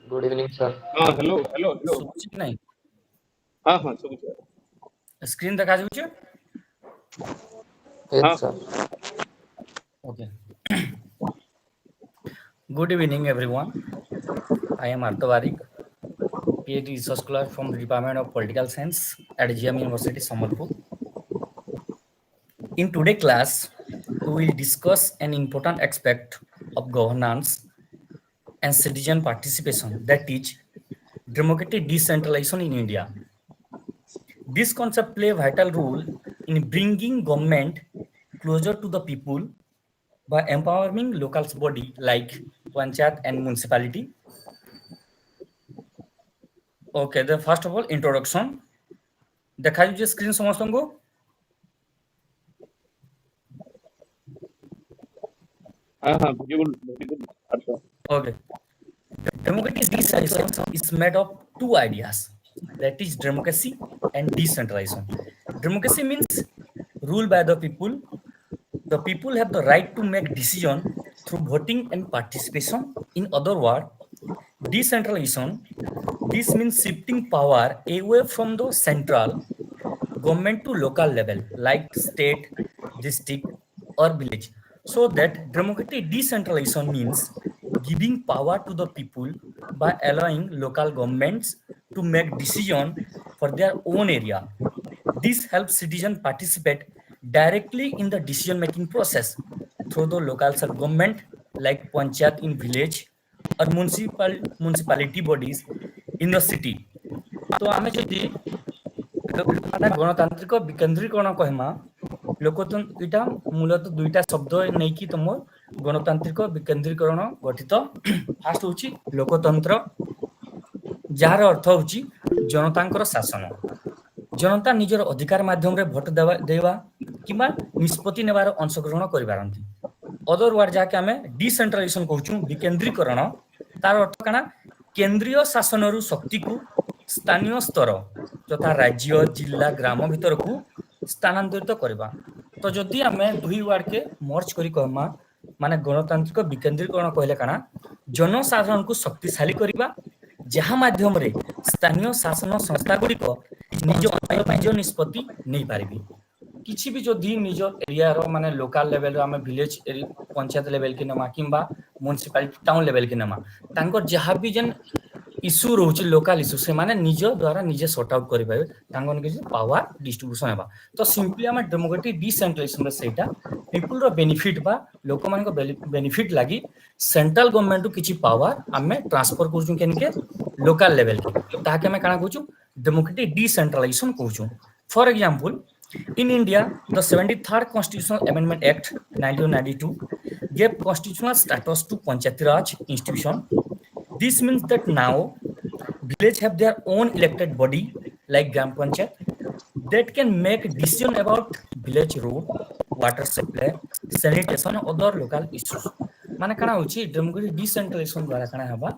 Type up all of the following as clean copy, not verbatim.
Good evening, sir. Hello hello hello ଶୁଭୁଛି କି ନାହିଁ? हाँ हाँ सब ସ୍କ୍ରିନ୍ ଦେଖାଯାଉଛି? Yes, हाँ sir. Okay. Good evening, everyone. I am Arta, PhD research scholar from the Department of Political Science at GM University, Sambalpur. In today's class, we will discuss an important aspect of governance and citizen participation, that is, democratic decentralization in India. This concept plays a vital role in bringing government closer to the people by empowering local body like panchayat and municipality. Okay, the first of all introduction. देखा दीजिए screen समस्त को. हाँ हाँ very good अच्छा Okay. Democratic decentralization is made of two ideas, that is democracy and decentralization. Democracy means rule by the people. The people have the right to make decision through voting and participation. In other words, decentralization, this means shifting power away from the central government to local level like state, district or village. So that democratic decentralization means giving power to the people by allowing local governments to make decision for their own area. This helps citizens participate directly in the decision making process through the local self-government like panchayat in village or municipality bodies in the city. तो आमे जदि गणतांत्रिक विकेंद्रीकरण कहमा लोकतंत्र इटा मूलतः दुईटा शब्द नहीं कि तुम गणतांत्रिक विकेंद्रीकरण गठित फास्ट होची लोकतंत्र जार अर्थ होची जनतांकर शासन जनता निजर अधिकार माध्यम रे भोट देवा किबा निष्पत्ति नेबार अंशग्रहण करि पारंती अदर वर्ड जाके हमें डिसेंट्रलाइजेशन कहूछु विकेंद्रीकरण तार अर्थ काना केंद्रीय शासनरु शक्ति को स्थानीय स्तर तथा राज्य जिला ग्राम भीतर को स्थानांतरित करबा तो जदि हमें दुई वर्ड के मर्ज करी कहमा माने गणतांत्रिक विकेंद्रीकरण कहले काना जनसाधारण को शक्तिशाली करबा जहाँ माध्यम रे स्थानीय शासन संस्था गुडी को निज निज निष्पत्ति नहीं पारिबी किछि भी जदि निज एरिया रो माने लोकल लेवल रो हमें विलेज पंचायत लेवल के नमा किंबा म्युनिसिपलिटी टाउन लेवल के नमा तांकर जहाँ भी जन इश्यू रोची लोकल इश्यू से माने निज द्वारा निजे सॉर्ट आउट करि पाबे तांगन के पावर डिस्ट्रीब्यूशन हेबा तो सिंपली हम डेमोक्रेटिक डिसेंट्रलाइजेशन रे सेटा पीपल रो बेनिफिट बा लोक मान को बेनिफिट लागी सेंट्रल गवर्नमेंट टू किछि पावर हमें ट्रांसफर करछु केनके लोकल लेवल के ताके हमें काना कहछु डेमोक्रेटिक डिसेंट्रलाइजेशन कहछु for example in India the 73rd constitutional amendment act 1992 gave constitutional status to panchayati raj institution. This means that now villages have their own elected body like gram panchayat that can make decision about village road, water supply, sanitation and other local issues. माने काना होची democratic decentralisation द्वारा काना हबा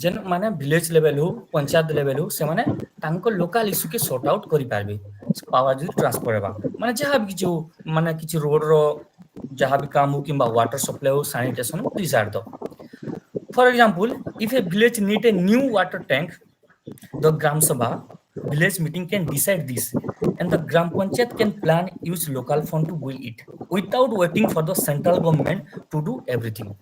जेन माने village level हो panchayat level हो से माने तांको लोकल इश्यू के सॉर्ट आउट करि पारबे पावर जो ट्रांसफर हेबा माने जहाँ भी जो माने किछि रोड रो जहाँ भी काम हो किंबा वाटर सप्लाई हो सैनिटेशन हो this are the for example if a village need a new water tank the gram sabha village meeting can decide this and the gram panchayat can plan use local fund to build it without waiting for the central government to do everything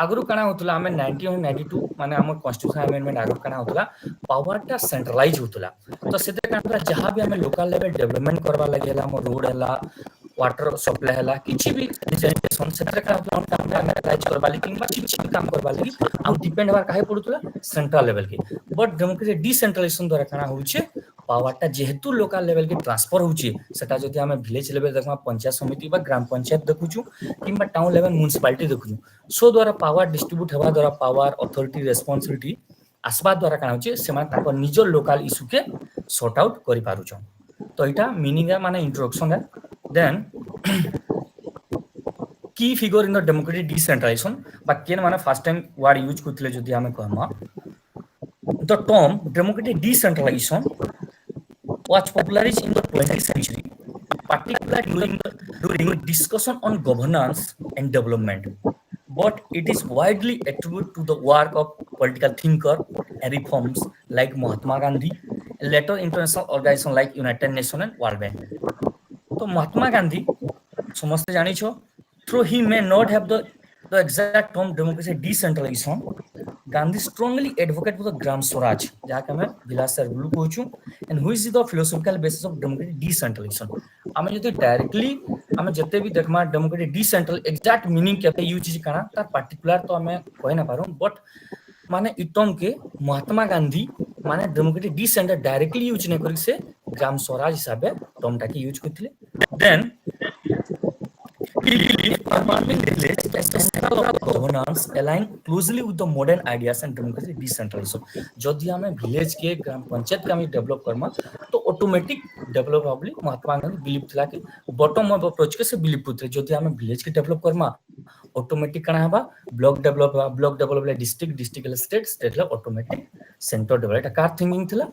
आगरु काना होतला हमें 1992 माने हमर constitution amendment आगरु काना होतला power टा centralise होतला तो सेते काना जहां भी हमें लोकल लेवल डेवलपमेंट करबा लागेला हम रोड हला वाटर सप्लाई हला किछि भी सैनिटेशन सेते काना हम एनालाइज करबा लागि किंबा किछि भी काम करबा लागि हम डिपेंड होर काहे पड़ुतला सेंट्रल लेवल के बट डेमोक्रेटिक डिसेंट्रलाइजेशन द्वारा काना होउछे पावरटा जेहेतु लोकल लेवल के ट्रांसफर होउछे सेटा जदि हमें विलेज लेवल देखमा पंचायत समिति बा ग्राम पंचायत देखुछु किंबा टाउन लेवल म्युनिसिपलिटी देखुछु सो द्वारा पावर डिस्ट्रीब्यूट हेबा द्वारा पावर अथॉरिटी रेस्पोंसिबिलिटी आसबा द्वारा काना होचे सेमा ताको निज लोकल इश्यू के सॉर्ट आउट करि पारुछन तो इटा मीनिंग है माने इंट्रोडक्शन है देन की figure in the democratic decentralisation बा केन माने फर्स्ट टाइम वर्ड यूज करथिले जदि हमें कहमा the term democratic decentralisation was popularized in the 20th century, particularly during discussion on governance and development. But it is widely attributed to the work of political thinker reforms like Mahatma Gandhi, and later international organizations like United Nations and World Bank. So Mahatma Gandhi, ସମସ୍ତେ ଜାଣିଛ, through he may not have the exact term democracy decentralization, Gandhi strongly advocate for the Gram Swaraj, ଯାହାକି ଆମେ ବିଲାସ rule କହୁଛୁ, and which is the philosophical basis of democratic decentralization. ଆମେ ଯଦି directly ଆମେ ଯେତେ ବି ଦେଖମା democratic decentral exact meaning କେତେ use ଅଛି କାଣା ତାର particular ତ ଆମେ କହି ନା ପାରୁ, but माने इटम के महात्मा गांधी माने डेमोक्रेटिक डिसेंटर डायरेक्टली यूज नहीं करी से ग्राम स्वराज हिसाब टर्म टाके यूज करथिले. Then he believed permanent village as the center of governance align closely with the modern ideas and democratic decentralization. जदि हमें विलेज के ग्राम पंचायत का हम डेवलप करमा तो automatic develop hobli. Mahatma Gandhi believe थिला कि बॉटम अप अप्रोच के से बिलीव करथिले जदि हमें विलेज के डेवलप करमा ऑटोमेटिक कना हबा block develop district state state automatic centre develop car thinking थिला.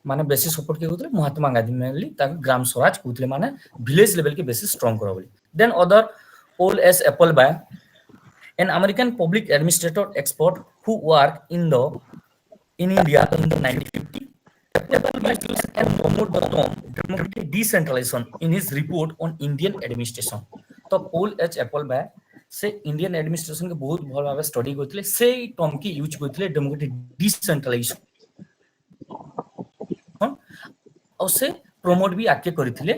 माने बेसिस सपोर्ट के होतले महात्मा गांधी मेनली ताक ग्राम स्वराज कहतले माने विलेज लेवल के बेसिस स्ट्रांग करो बोली. Then other Paul S. Appleby, an American public administrator expert who worked in India in the 1950s, Appleby used and promoted the term democratic decentralization in his report on Indian administration. तो Paul H. Appleby से Indian administration के बहुत भल भाव study करथिले से term की use करथिले डेमोक्रेटिक डिसेंट्रलाइजेशन और से प्रमोट भी आके करथिले.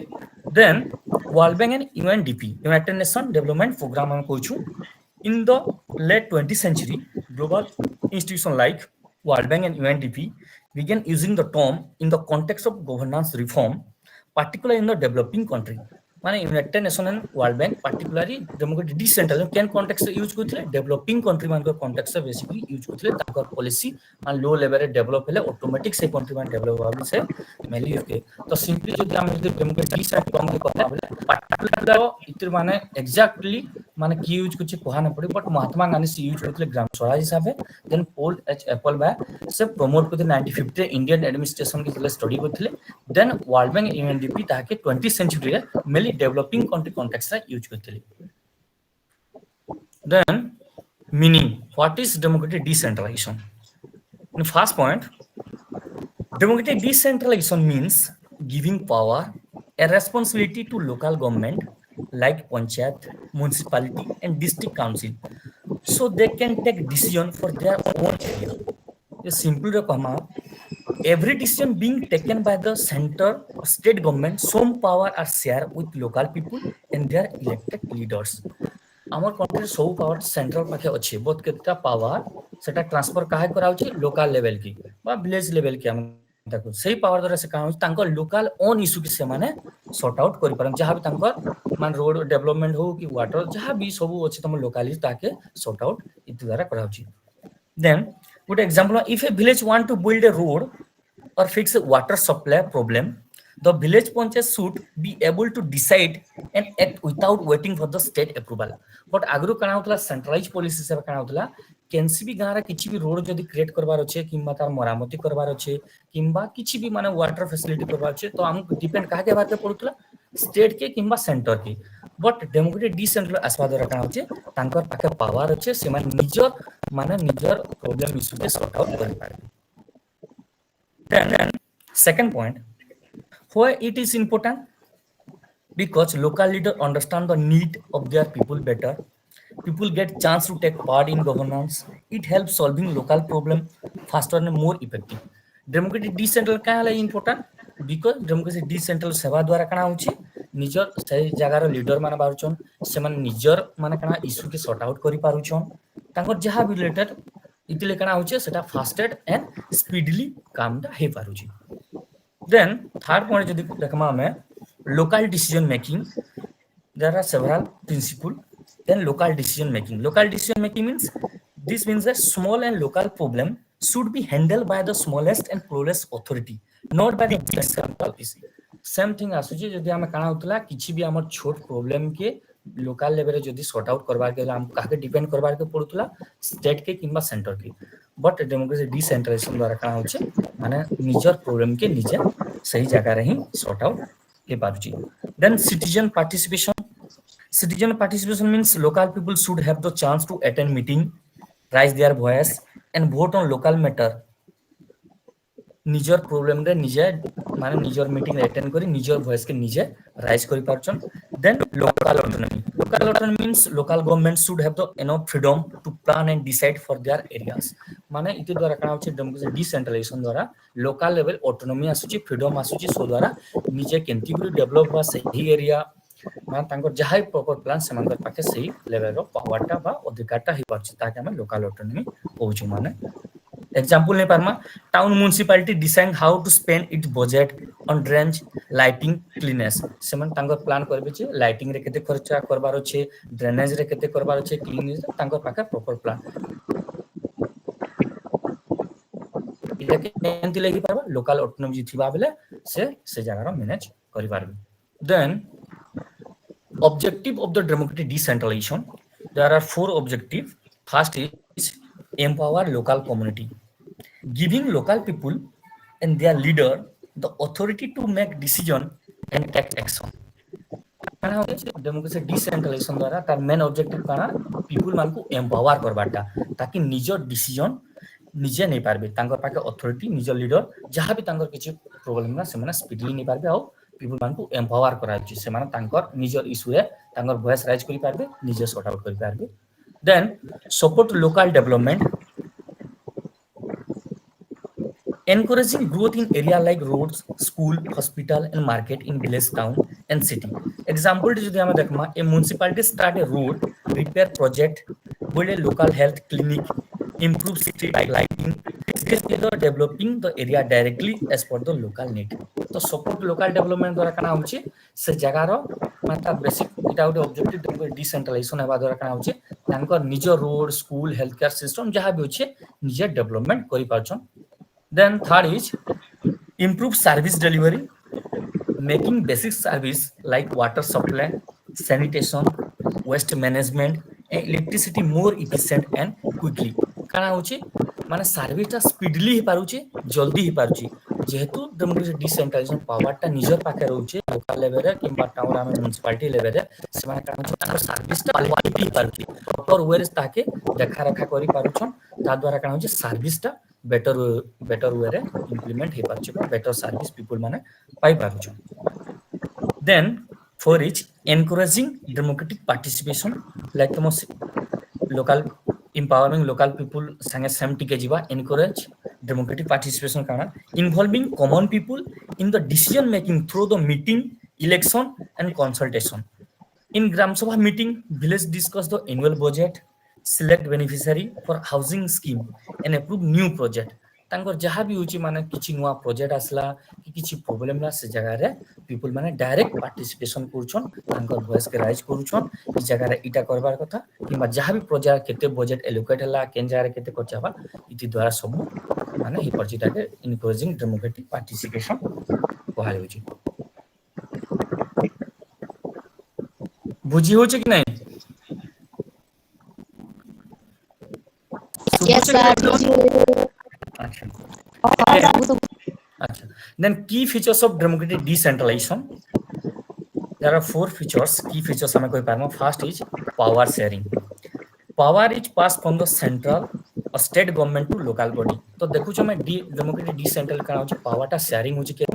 Then World Bank and UNDP, United Nations Development Program हम कहूँ, in the late 20th century, global institutions like World Bank and UNDP began using the term in the context of governance reform, particularly in the developing country. माने United Nation and World Bank particularly democratic decentralisation केन context से use करथिले developing country मान को context से basically use करथिले ताकर policy मान low level रे डेवलप हेले ऑटोमेटिक से कंट्री मान डेवलप होबली से मेनली ओके. तो सिंपली जदि हम डेमोक्रेटिक डिसेंट्रलाइजेशन के କଥା बोले पार्टिकुलर इतर माने एग्जैक्टली माने की यूज कुछ कहना पड़े बट महात्मा गांधी से यूज करथिले ग्राम स्वराज हिसाब है. देन पोल एच एप्पलबे से प्रमोट करथिले 1950 इंडियन एडमिनिस्ट्रेशन के स्टडी करथिले. देन वर्ल्ड बैंक यूएनडीपी ताके 20th सेंचुरी रे mainly developing country context use करथिले. Then meaning, what is democratic decentralization? In first point, democratic decentralization means giving power and responsibility to local government like panchayat, municipality and district council so they can take decision for their own area. A simple कहमा every decision being taken by the center or state government, some power are shared with local people and their elected leaders. आमर country सब power central पाखे अछि बहुत केटा power सेटा transfer काहे कराउछि local level की बा विलेज लेवल की हम देखो सही पावर द्वारा से काम तांको लोकल ओन इशू के से माने सॉर्ट आउट करि परम जहां भी तांको मान रोड डेवलपमेंट हो कि वाटर जहां भी सब अछि तम लोकली ताके सॉर्ट आउट इति द्वारा कराउछि. Then good example, if a village want to build a road or fix a water supply problem, the village panchayat should be able to decide and act without waiting for the state approval. But agro kana होतला centralized policy से kana होतला केनसी भी गारा किछि भी road जदी create करबार अछि किंबा तार मरामती करबार अछि किंबा किछि भी माने वाटर फैसिलिटी करबार अछि तो हम डिपेंड काहे के बात पे पड़ुतला स्टेट के किंबा सेंटर के. बट डेमोक्रेटिक डिसेंट्रल आसवा द्वारा kana होचे तांकर पाखे पावर अछि से माने निजर माने निजर प्रॉब्लम इशू के सॉर्ट आउट करि पारे. Then second point, why it is important? Because local leaders understand the need of their people better. People get chance to take part in governance. It helps solving local problem faster and more effective. Democratic decentral क्या है important? Because democratic decentral सेवा द्वारा क्या होची निजर सही जगार leader माने बारुचन से माने निजर माने क्या इशू के सॉर्ट आउट करि पारुचन तांकर जहां भी रिलेटेड इतले कना होचे सेटा फास्टेड एंड स्पीडली काम हे पारुची. देन थर्ड पॉइंट जदी देखमा हमें local decision making, there are several principle. Then local decision making means that small and local problem should be handled by the smallest and poorest authority, not by the biggest policy. Same thing आसुची जदी हम कना होतला किछि भी हमर छोट problem के लोकल लेवल रे जदी सॉर्ट आउट करबार के हम काके डिपेंड करबार के पड़ुतला स्टेट के किंबा सेंटर के. बट डेमोक्रेसी डिसेंट्रलाइजेशन द्वारा कना होचे माने निजर प्रॉब्लम के निजे सही जगह रे ही सॉर्ट आउट के पारुची. Then citizen participation means local people should have the chance to attend meeting, raise their voice and vote on local matter ନିଜର ପ୍ରୋବ୍ଲେମରେ ନିଜେ ମାନେ ନିଜର ମିଟିଂ ଆଟେଣ୍ଡ କରି ନିଜର ଭଏସ କେ ନିଜେ ରାଇଜ କରି ପାରୁଛନ୍। Then local autonomy means local government should have the enough freedom to plan and decide for their areas. माने इति द्वारा काना होचे डेमोक्रेसी डिसेंट्रलाइजेशन द्वारा लोकल लेवल ऑटोनोमी आसुची फ्रीडम आसुची सो द्वारा निजे केंती गुरी डेवलप बा सही एरिया मान तांकर जहाई प्रॉपर प्लान सेमानकर पाखे सही लेवल रो पावरटा बा अधिकारटा ही परछि ताकि हम लोकल ऑटोनोमी कहूछु। माने एग्जांपल नै पारमा town municipality decide how to spend its budget on drainage lighting cleanness सेमान तांकर प्लान करबे जे लाइटिंग रे केते खर्चा करबार छै ड्रेनेज रे केते करबार छै क्लीनेस तांकर पाखे प्रॉपर प्लान इटा केंति लागि पारबा लोकल ऑटोनोमी थिबा बेले से जगह रो मैनेज करि पारबे। Then objective of the democratic decentralization, there are 4 objectives. First is empower local community, giving local people and their leader the authority to make decision and take action. Democracy decentralisation द्वारा तार main objective काना people मान को empower करबाटा ताकि निजो decision निजे नै पारबे तांकर पाके अथॉरिटी निजो लीडर जहां भी तांकर किछि प्रॉब्लम ना सेमाने स्पीडली नै पारबे आ पीपल मान को एम्पावर कराछि सेमाने तांकर निजो इशू रे तांकर वॉइस राइज करि पारबे निजे सॉर्ट आउट करि पारबे। Then support local development, encouraging growth in area like roads, school, hospital and market in village, town and city. Example jodi hame dekhma a municipality start a road repair project, build a local health clinic, improve street lighting, this is developing the area directly as per the local need. तो support local development द्वारा काना होछि से जगह रो माता basic इटा उटे objective decentralisation हेबा द्वारा काना होछि तांकर निजो road school health care system जहां भी होछि निजे डेवलपमेंट करि पाछन। Then third is improve service delivery, making basic service like water supply, sanitation, waste management and electricity more efficient and quickly. काना होछि माने सर्विसटा स्पीडली ही पारुछि जल्दी ही पारुछि जेहेतु डेमोक्रेसी डिसेंट्रलाइजेशन पावरटा निजर पाखे रहउछि लोकल लेवल रे किबा टाउन आमे म्युनिसिपालिटी लेवल रे सेमाने काना होछि ताकर सर्विसटा क्वालिटी पारुछि प्रॉपर वेरे ताके देखा रखा करि पारुछन ता द्वारा काना होछि सर्विसटा better way रे implement हे पारछि बा better service people माने पाई पारुछन। Then for each encouraging democratic participation like the local empowering local people sange same टिके जिबा encourage democratic participation काना involving common people in the decision making through the meeting, election and consultation. In Gram Sabha meeting, village discuss the annual budget, select beneficiary for housing scheme and approve new project. तांकर जहां भी होची माने किछि नुवा project आसला कि किछि प्रॉब्लम ला से जगह रे पीपल माने डायरेक्ट पार्टिसिपेशन करूछन तांकर वॉइस के राइज करूछन इ जगह रे इटा करबार कथा किबा जहां भी प्रोजेक्ट केते बजट एलोकेट हला केन जगह रे केते खर्चाबा इति द्वारा सब माने हि परचिटा के इनकरेजिंग डेमोक्रेटिक पार्टिसिपेशन कहल होची। बुझी होची कि नहीं? Yes, sir. अच्छा then key features of democratic decentralization, there are 4 features key features हमें कोई पारमा। first is power sharing, power is passed from the central or state government to local body। तो देखु छ मैं डेमोक्रेटिक डिसेंट्रल का होची पावरटा शेयरिंग होची के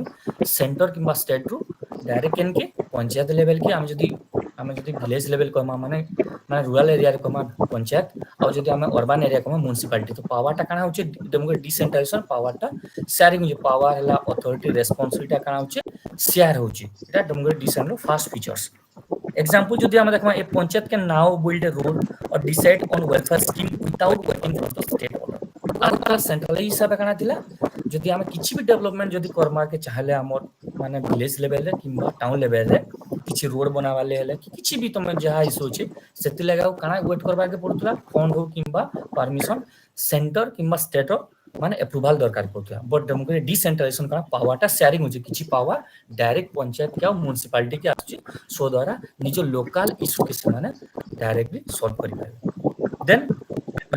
सेंटर किबा स्टेट रु डायरेक्ट केन के पंचायत लेवल के हम जदी विलेज लेवल को माने रूरल एरिया रे कमा पंचायत आ जदी हम अर्बन एरिया कमा म्युनिसिपालिटी तो पावरटा काना होची डेमोक्रेटिक डिसेंट्रलाइजेशन पावरटा शेयरिंग होची पावर हला अथॉरिटी रिस्पांसिबिलिटी काना होची शेयर होची एटा democratic decentralisation first features. Example जदी हम देखमा ए पंचायत के now build a road or decide on welfare scheme without waiting for the state order. Or central हिसाब काना थिला जदी हम किछि भी डेवलपमेंट जदी करमार के चाहले हमर माने विलेज लेवल रे किबा टाउन लेवल रे किछि रोड बनावाले हले किछि भी तमे जहा इशू छै सेति लगाउ काना वेट करबा के पड़तला फंड हो किबा परमिशन सेंटर किबा स्टेट माने अप्रूवल दरकार पड़तला। बट डेमोक्रेटिक डिसेंट्रलाइजेशन का पावरटा शेयरिंग होछि किछि पावर डायरेक्ट पंचायत के म्युनिसिपालिटी के आछि सो द्वारा निजो लोकल इशू के से माने डायरेक्टली सॉल्व करि पाबे। Then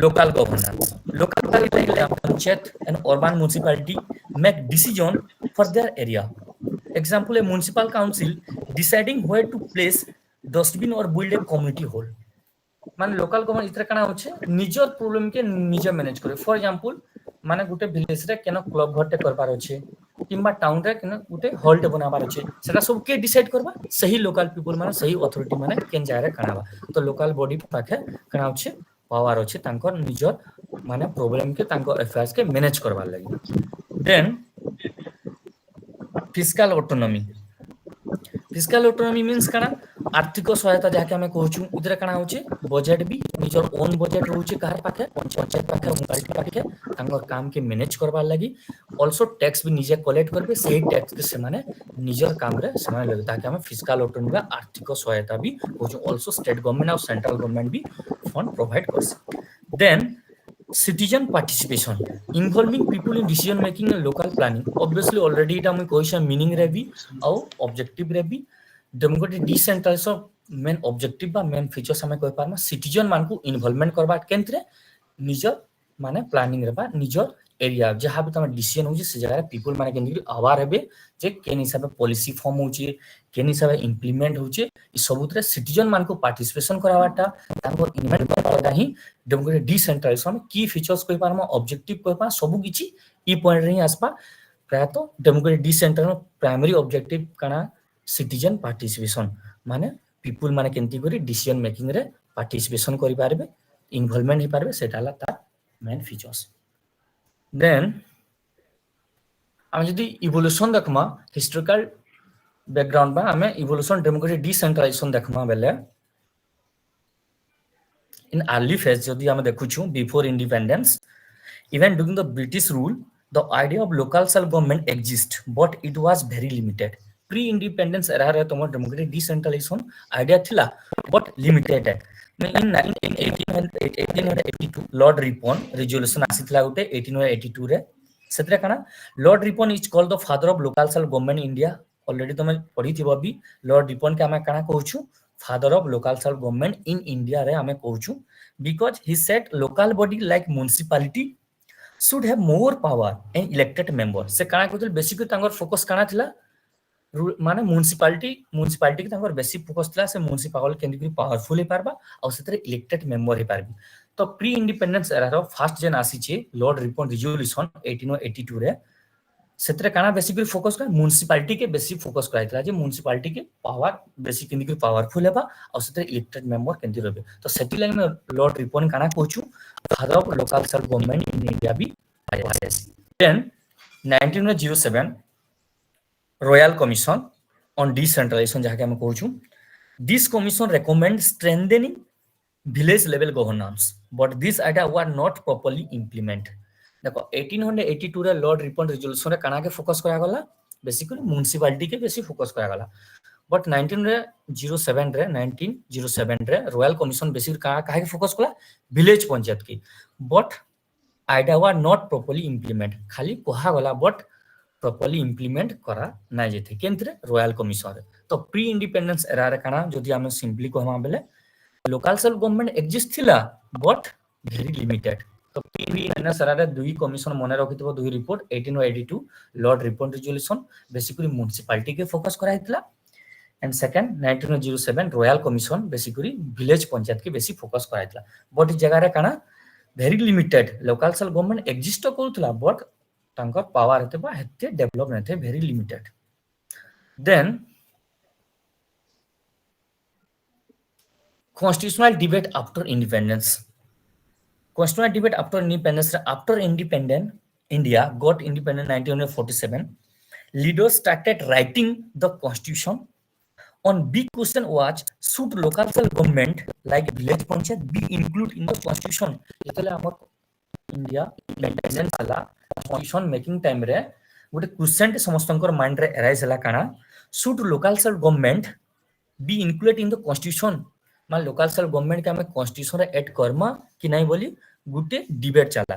local governance, local panchayat and urban municipality make decision for their area। example a municipal council deciding where to place dustbin or build a community hall। मान local government इतरा काना होचे निजर problem के निजे manage करे। For example माने गुटे village रे केनो क्लब घरटे करबार अछि किंबा टाउन रे केनो गुटे हॉल टे बनाबार अछि सेटा सब के डिसाइड करबा सही लोकल पीपल माने सही अथॉरिटी माने केन जाय रे कणाबा तो लोकल बॉडी पाखे कणा अछि पावर अछि तांकर निजर माने प्रॉब्लम के तांकर अफेयर्स के मैनेज करबार लागि then fiscal autonomy fiscal autonomy means काना आर्थिक सहायता जाके हमें कहूछु इधर काना होचे बजट भी निजर ओन बजट रहूचे कहर पाखे पंचायत पाखे मुनिसिपालिटी पाखे तांगर काम के मैनेज करबार लागि ऑल्सो टैक्स भी निजे कलेक्ट करबे सही टैक्स के से माने निजर काम रे से माने लगे ताकि हमें फिस्कल ऑटोनॉमी आर्थिक सहायता भी कहूछु ऑल्सो स्टेट गवर्नमेंट और सेंट्रल गवर्नमेंट भी फंड प्रोवाइड करसे then citizen participation involving people in decision making and local planning obviously already এটা আমি কইছা meaning রে भी ଆଉ objective रे भी democratic decentralization main objective বা main features ଆମେ কই পারমা citizen मानकु इन्वॉल्वमेंट करबा केंद्रे निजर माने प्लानिंग रे बा निजर एरिया जहां भी तमे डिसीजन होची से जगह पीपल माने केंद्रे अवार हेबे जे केन हिसाब पॉलिसी फॉर्म होची केन हिसाब इंप्लीमेंट होची इ सबुतरे सिटीजन मानकु पार्टिसिपेशन करावाटा तांको इन्वॉल्व करवाटा ही डेमोक्रेटिक डिसेंट्रलाइजेशन की फीचर्स कोइ पारमा ऑब्जेक्टिव कोइ पार सब किछि ई पॉइंट रे आसपा प्रायत डेमोक्रेटिक डिसेंट्रलाइजेशन प्राइमरी ऑब्जेक्टिव काना सिटीजन पार्टिसिपेशन माने पीपल माने केंति करी डिसीजन मेकिंग रे पार्टिसिपेशन करि पारबे इन्वॉल्वमेंट हे पारबे सेटाला ता मेन फीचर्स देन हम जदि इवोल्यूशन देखमा हिस्टोरिकल बैकग्राउंड बा हमें इवोल्यूशन डेमोक्रेटिक डिसेंट्रलाइजेशन देखमा बेले in early phase jodi ame dekhuchu before independence even during the british rule the idea of local self government exist but it was very limited pre independence era re tomar democratic decentralization idea thila but limited in 1882 lord ripon resolution asithila gote 1882 re setre kana lord ripon is called the father of local self government in india already tome पढ़ी थिबो भी lord ripon के हमें काना कहूछु father of local self government in india re hame कहूछु because he said local body like municipality should have more power and elected member से काना कहतल basically तांगर focus काना थिला माने म्युनिसिपालिटी के तांगर बेसिक फोकस थिला से म्युनिसिपल केंद्र पावरफुल हे पारबा और सेतरे इलेक्टेड मेंबर हे पारबी तो pre independence era row first जेन आसी छे लॉर्ड रिपन रिजोल्यूशन 1882 रे सेतरे काना बेसिकली फोकस कर म्युनिसिपालिटी के बेसिक फोकस कराइतला जे म्युनिसिपालिटी के पावर बेसिक केंद्र पावरफुल हेबा और सेतरे इलेक्टेड मेंबर केंद्र रहबे तो सेति लाइन में लॉर्ड रिपन काना कहूछु father of local self government in India भी आईएससी then 1907 Royal Commission on Decentralization जहाँ के हम कहूँ this commission recommend strengthening village level governance but this idea were not properly implemented देखो 1882 रे लॉर्ड रिपन रिजोल्यूशन रे काना के फोकस करा गला बेसिकली म्युनिसिपालिटी के बेसी फोकस करा गला बट 1907 रे रॉयल कमीशन बेसिकली काहे के फोकस कला विलेज पंचायत की but idea were not properly implement खाली कहा गला बट प्रॉपर्ली इंप्लीमेंट करा ना जेथे केंद्र रॉयल कमीशन रे तो प्री इंडिपेंडेंस एरा रे काना जदि हम सिंपली कहमा बेले लोकल सेल्फ गवर्नमेंट एग्जिस्ट थिला बट वेरी लिमिटेड तो प्री इंडिपेंडेंस एरा रे दुई कमीशन मने रखितबो दुई report 1882 Lord Ripon resolution basically municipality के फोकस करा हितला and second 1907 Royal Commission basically village panchayat के बेसी फोकस करा हितला बट जगह रे काना very limited local self government exist करथला बट तांकर पावर हेते बा हेते डेवलप नथे very limited then constitutional debate after independence constitutional debate after independent india got independent 1947 leaders started writing the constitution on big question was should local self government like village panchayat be included in the constitution etale amar india independence ala constitution making time re gote question te samastankar mind re arise hela kana should local self government be included in the constitution मान local self government के हमें constitution रे add Karma कि नहीं बोली गुटे debate चला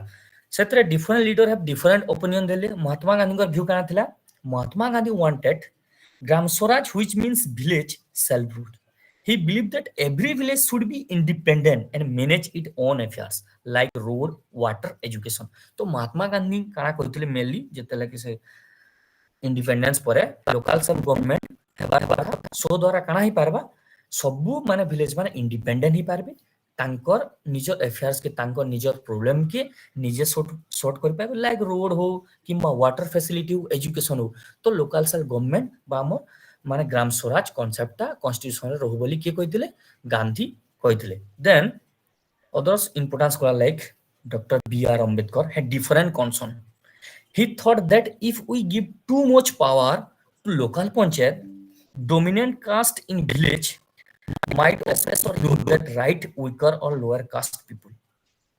सेतरे different leader have different opinion देले महात्मा गांधी का व्यू काना थिला Mahatma Gandhi wanted gram swaraj which means village self rule he believed that every village should be independent and manage its own affairs like road water education तो महात्मा गांधी काना कहथिले मेनली जेतेला कि से इंडिपेंडेंस परे local self government हेबार सो द्वारा काना ही पारबा सबु माने विलेज माने इंडिपेंडेंट ही पारबे ତାଙ୍କର ନିଜ ଏଫେୟାର୍ସ के ତାଙ୍କର ନିଜର ପ୍ରୋବ୍ଲେମ के ନିଜେ ସର୍ଟ କରି ପାଇବେ ଲାଇକ ରୋଡ हो କିମ୍ବା ୱାଟର ଫ୍ୟାସିଲିଟି हो ଏଜୁକେସନ हो ତ ଲୋକାଲ ସେଲ୍ ଗଭର୍ନମେଣ୍ଟ ବା ଆମ ମାନେ ଗ୍ରାମ ସ୍ୱରାଜ କନସେପ୍ଟଟା କନଷ୍ଟିଟ୍ୟୁସନରେ ରହୁ ବୋଲି କିଏ କହିଥିଲେ ଗାନ୍ଧୀ କହିଥିଲେ ଦେନ୍ others importance kora like Dr. B.R. Ambedkar had different concern. He thought that if we give too much power to local panchayat, dominant caste in village might oppress or use that right weaker or lower caste people.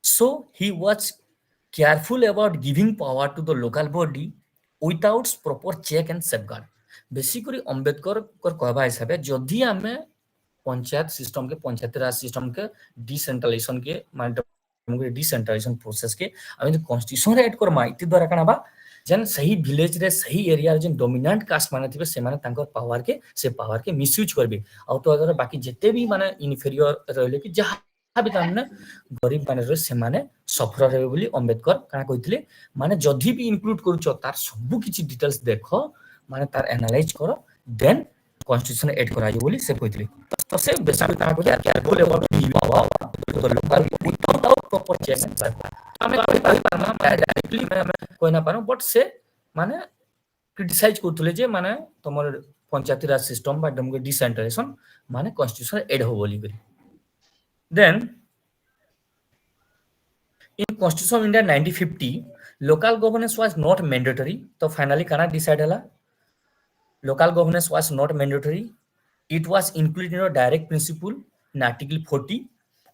So he was careful about giving power to the local body without proper check and safeguard. Basically, Ambedkar कहवा हिसाब है जदि आमे panchayat system के पंचायती Raj system के decentralisation के माने decentralisation process के आमे जो कॉन्स्टिट्यूशन रे ऐड करमा इति द्वारा कना बा जन सही विलेज रे सही एरिया रे जन डोमिनेंट कास्ट माने थिबे से माने तांकर पावर के मिसयूज करबे आ तो अगर बाकी जते भी माने इनफीरियर रहले कि जहा भी ताने गरीब माने रे से माने सफर रहबे बोली अंबेडकर का कहितले माने जदि भी इंक्लूड करूछ तार सब किछि डिटेल्स देखो माने तार एनालाइज करो देन कॉन्स्टिट्यूशन ऐड करायो बोली से कहितले तो से बेसिकली का कहया careful about give power to local without proper check and हमें कहि पारना डायरेक्टली मैं कोइ ना पारो बट से माने क्रिटिसाइज करथले जे माने तमर पंचायती राज सिस्टम बा डमगे डिसेंट्रलाइजेशन माने कॉन्स्टिट्यूशन ऐड हो बोली करी then in constitution of India 1950 local governance was not mandatory तो finally kana decide hela local governance was not mandatory it was included in a direct principle in article 40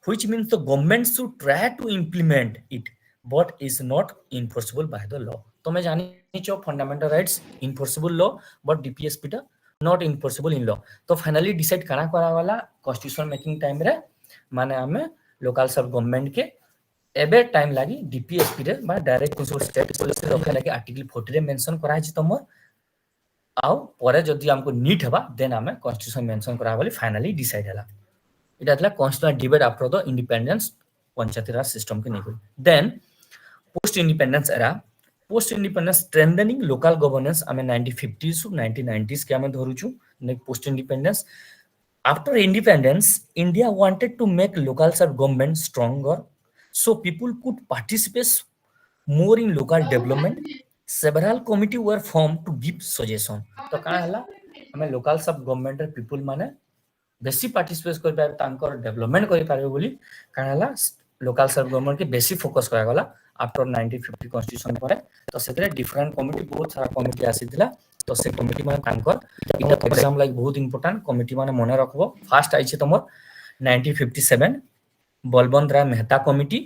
which means the government should try to implement it but is not enforceable by the law तो मैं जानी छो fundamental rights enforceable law but DPSP टा not enforceable in law तो finally decide करा वाला constitution making time रे माने हमें local सब government के एबे टाइम लागी डीपीएसपी रे बा डायरेक्ट प्रिंसिपल स्टेट पॉलिसी रखे लागी आर्टिकल 40 रे मेंशन करा छि तमर आउ परे जदि हमको नीट हेबा देन हमें कॉन्स्टिट्यूशन मेंशन करा बोली फाइनली डिसाइड हला इटा हला constitutional debate after the independence Panchayati Raj system के निकल then post independence era post independence strengthening local governance हमें 1950s टू 1990s के हमें धरुछु ने post independence after independence India wanted to make local self government stronger so people could participate more in local development several committee were formed to give suggestion तो का हला हमें local सब government रे पीपल माने बेसी पार्टिसिपेट कर पारे तांकर डेवलपमेंट करि पारे बोली का हला लोकल सब गवर्नमेंट के बेसी फोकस करा गला आफ्टर 1950 कॉन्स्टिट्यूशन पर तो सेतरे डिफरेंट कमिटी बहुत सारा कमिटी आसीदिला तो से कमिटी माने तांकर इटा एग्जाम लाइक बहुत इंपोर्टेंट कमिटी माने मने रखबो फर्स्ट आइছে तमर 1957 Balwant Rai Mehta committee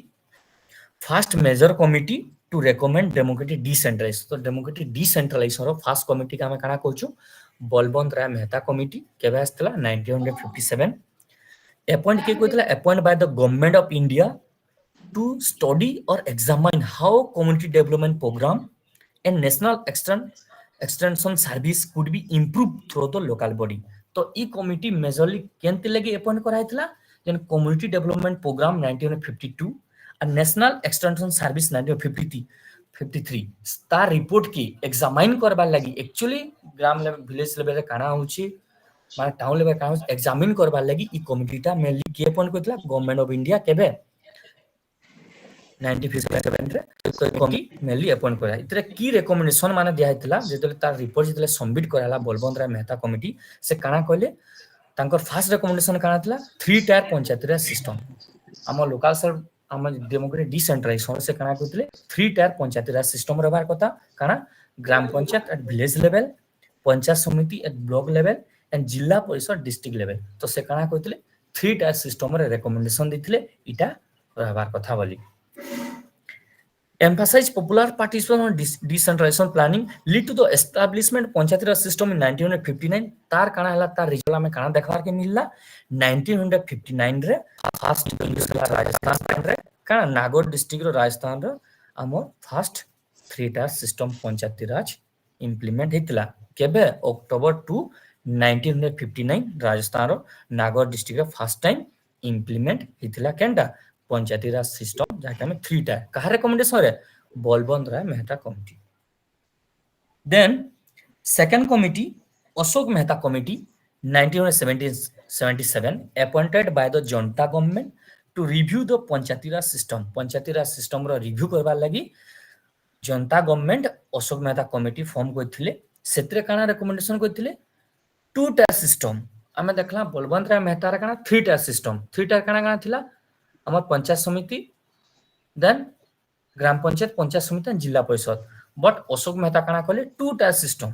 first major committee to recommend democratic decentralisation तो डेमोक्रेटिक डिसेंट्रलाइजेशन रो फर्स्ट कमिटी का हम काना कहछु बलवंत राय मेहता कमिटी केबे आस्तला 1957 अपॉइंट के कोइतला appoint by the government of India to study और examine how community development programme and national extension service could be improve through the local body तो ई कमिटी मेजरली केंति लगे appoint कराइतला then community development program 1952 and national extension service 1953 star report की examine करबा लागि actually ग्राम level village level रे काना होची माने town level काना एग्जामिन करबा लागि ई कमिटीटा मेनली के अपन कोतला गवर्नमेंट ऑफ इंडिया केबे 1957 रे तो कमिटी मेनली अपॉइंट करा इतरे की रिकमेंडेशन माने दिया हितला जेतले तार रिपोर्ट जेतले सबमिट कराला बलवंत राय मेहता कमिटी से काना कहले तांकर फर्स्ट रिकमेंडेशन काना थला 3 टायर पंचायती राज सिस्टम हम लोकल सर हम डेमोक्रेटिक डिसेंट्रलाइजेशन से काना कहतले 3 टायर पंचायती राज सिस्टम रहबार कथा काना gram panchayat at village level panchayat samiti at block level and Zila परिषद डिस्ट्रिक्ट लेवल तो से काना कहतले 3 टायर सिस्टम रे रिकमेंडेशन दिथिले इटा रहबार कथा बोली emphasize popular participation on decentralization planning lead to the establishment panchayati raj system in 1959 तार काना हला तार रिजल्ट में काना देखबार के मिलला 1959 रे फर्स्ट राजस्थान रे काना नागौर डिस्ट्रिक्ट रो राजस्थान रो हमर first 3 tier system Panchayati Raj implement हेतला केबे अक्टोबर 2 1959 राजस्थान रो नागौर डिस्ट्रिक्ट रो फर्स्ट टाइम इंप्लीमेंट हेतला केंडा पंचायती राज सिस्टम जाके में 3 टायर कहा रिकमेंडेशन रे Balwant Rai Mehta committee then second committee Ashok Mehta committee 1977 appointed by the junta government to review the Panchayati Raj system. Panchayati Raj system row review करबार लगी जनता government Ashok Mehta committee form करथिले सेतरे काना रिकमेंडेशन करथिले टू टायर सिस्टम आमे देखला बलवंत राय मेहता रे काना three tier system three tier काना थिला हमर पंचायत समिति देन ग्राम पंचायत समिति जिला परिषद बट अशोक मेहता काना कहले two tier system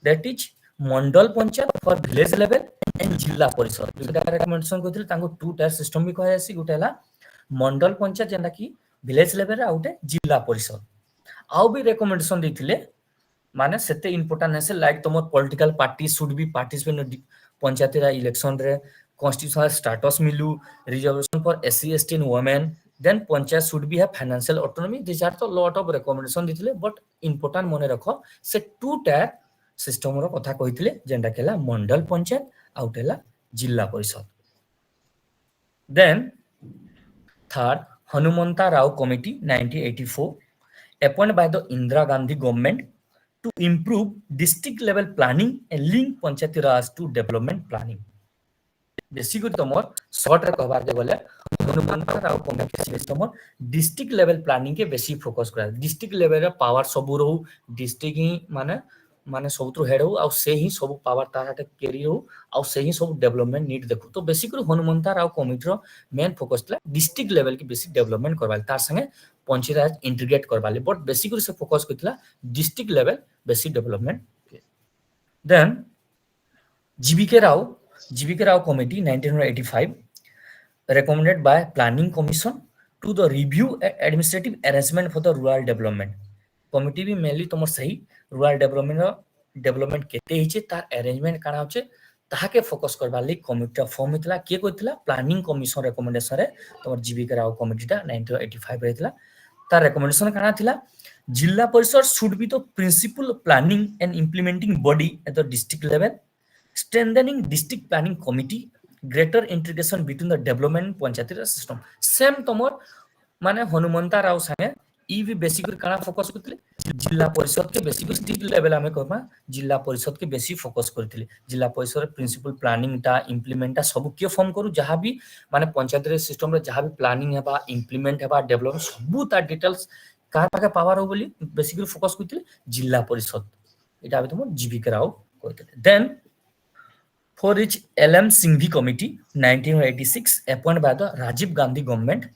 that is Mandal Panchayat for village level and Zila Parishad दुटा रिकमेंडेशन करथिले तांको टू टायर सिस्टम भी कहै आसी गुटेला मंडल पंचायत जेंदा कि विलेज लेवल रे आउटे जिला परिषद आउ भी रिकमेंडेशन देथिले माने सेते इंपोर्टेंट है लाइक तुम political party should be participate in Panchayati Raj election रे कॉन्स्टिट्यूशनल स्टेटस मिलू reservation for SC ST and women then panchayat should be have financial autonomy this are तो लॉट ऑफ रिकमेंडेशन दिथिले बट इंपोर्टेंट मने रखो से टू टायर सिस्टम रो कथा कहिथिले जेंडा केला मंडल पंचायत आउटेला Zila Parishad then third Hanumantha Rao committee 1984 appointed by the Indira Gandhi government to improve district level planning and link Panchayati Raj to development planning. Basically तमर short रे कहबार दे बोले हनुमंता राव कमिटी से तमर डिस्ट्रिक्ट लेवल प्लानिंग के बेसी फोकस करा डिस्ट्रिक्ट लेवल रे पावर सब रहू डिस्ट्रिक्ट ही माने सबुतु हेड हो आ से ही सब पावर ताराटे केरी हो आ से ही सब डेवलपमेंट नीड देखु तो बेसिकली हनुमंता राव कमिटी रो मेन फोकस ला डिस्ट्रिक्ट लेवल की बेसी डेवलपमेंट करबाल तार संगे पंचायत राज इंटीग्रेट करबाले बट बेसिकली से फोकस करथिला डिस्ट्रिक्ट लेवल बेसी development then GVK Rao committee 1985 recommended by planning commission to the review administrative arrangement for the rural development committee भी मेनली तमर सही रूरल डेवलपमेंट केते हिचे तार अरेंजमेंट काना होचे ताहाके फोकस करबा ਲਈ कमिटी फॉर्म हितला के कोइतला प्लानिंग कमिशन रिकमेंडेशन रे तमर जीवीके राव कमिटीटा 1985 रे हितला तार रिकमेंडेशन काना थिला Zila Parishad should be the principal planning and implementing body at the district level strengthening district planning committee greater integration between the development Panchayati Raj system same तमर माने हनुमंता राव संगे ई भी बेसिकली काना फोकस करथिले जिला परिषद के बेसिक डिस्ट्रिक्ट लेवल हमें कहबा जिला परिषद के बेसी फोकस करथिले जिला परिषद प्रिंसिपल प्लानिंग ता इंप्लीमेंट ता सब के फॉर्म करू जहां भी माने पंचायती राज सिस्टम रे जहां भी प्लानिंग हेबा इंप्लीमेंट हेबा डेवलपमेंट सब ता डिटेल्स कार पाके पावर हो बोली बेसिकली फोकस करथिले जिला परिषद एटा भी तुम जीवीके राव कहथिले then for which LM Singhvi Committee 1986 appointed by the Rajiv Gandhi government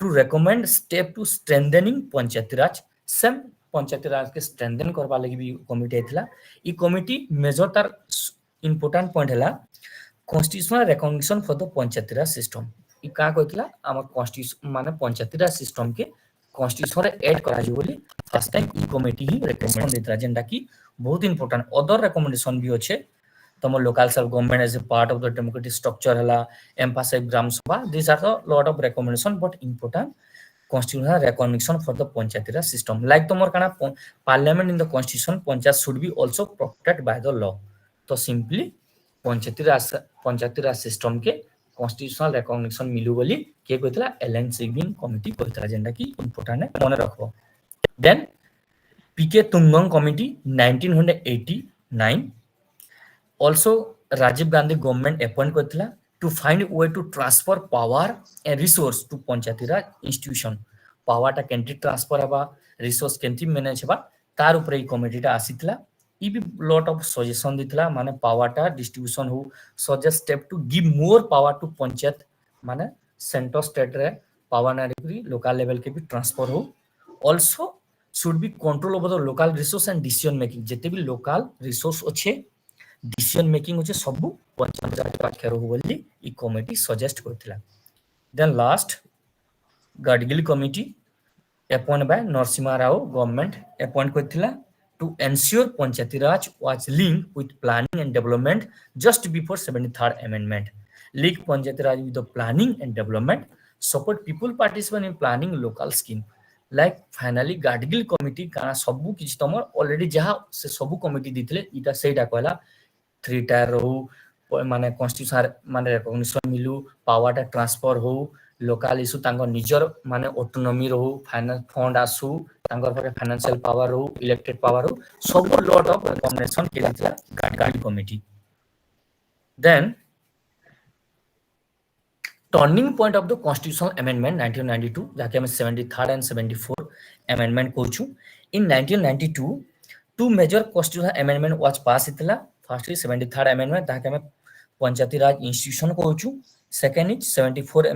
to recommend step to strengthening Panchayati Raj sem Panchayati Raj के strengthen करबा लगी भी कमिटी आइथिला ई कमिटी मेजर तार इंपोर्टेंट पॉइंट हला constitutional recognition for the Panchayati Raj system ई का कहथिला हमर कॉन्स्टिट्यूशन माने पंचायती राज सिस्टम के कॉन्स्टिट्यूशन रे ऐड करा जे बोली फर्स्ट टाइम ई कमिटी ही रिकमेंड देतरा जेंडा की बहुत इंपोर्टेंट अदर रिकमेंडेशन भी होचे तम local self government as a part of the democratic structure हला emphasise gram sabha this are the lot of recommendation but important constitutional recognition for the Panchayati Raj system like तमर काना parliament in the constitution panchayat should be also protected by the law तो simply Panchayati Raj system के constitutional recognition मिलु बोली के कहतला LN Singhvi committee कहतला जेंडा की इंपोर्टेंट है मने रखबो then PK Thungon committee 1989 also Rajiv Gandhi government appoint करथिला to find a way to transfer power and resource to Panchayati Raj institution power ता केंटी ट्रांसफर हबा रिसोर्स केंटी मैनेज हबा तार ऊपर ई कमिटी ता आसीतला ई भी लॉट ऑफ सजेशन दितला माने पावर ता डिस्ट्रीब्यूशन हो suggest step to give more power to panchayat माने सेंटर स्टेट रे पावर ना रे लोकल लेवल के भी ट्रांसफर हो also should be control over the local resource and decision making जेते भी लोकल रिसोर्स अच्छे डिसीजन मेकिंग होचे सब पंचायत राज पाखे रहू बोली ई कमिटी सजेस्ट करथिला then last Gadgil committee appoint by Narasimha Rao government appoint करथिला to ensure Panchayati Raj was link with planning and development just before 73rd amendment link Panchayati Raj with the planning and development support people participate in planning local scheme like finally Gadgil committee का सब किछि तमर already जहां से सब committee दिथिले इटा सेटा कहला थ्री टायर रहू माने कॉन्स्टिट्यूशन माने रिकॉग्निशन मिलू पावर टा ट्रांसफर हो लोकल इशू तांगर निजर माने ऑटोनॉमी रहू फाइनेंस फंड आसू तांगर पर फाइनेंशियल पावर रहू इलेक्टेड पावर रहू सब लॉट ऑफ रिकमेंडेशन के दिला Gadgil committee then turning point of the constitutional amendment 1992 जाके हम 73rd एंड 74 अमेंडमेंट कोचू in 1992 two major constitutional amendment was pass इतला फर्स्ट इज 73rd अमेंडमेंट जाके हम पंचायती राज इंस्टीट्यूशन कोचू second is 74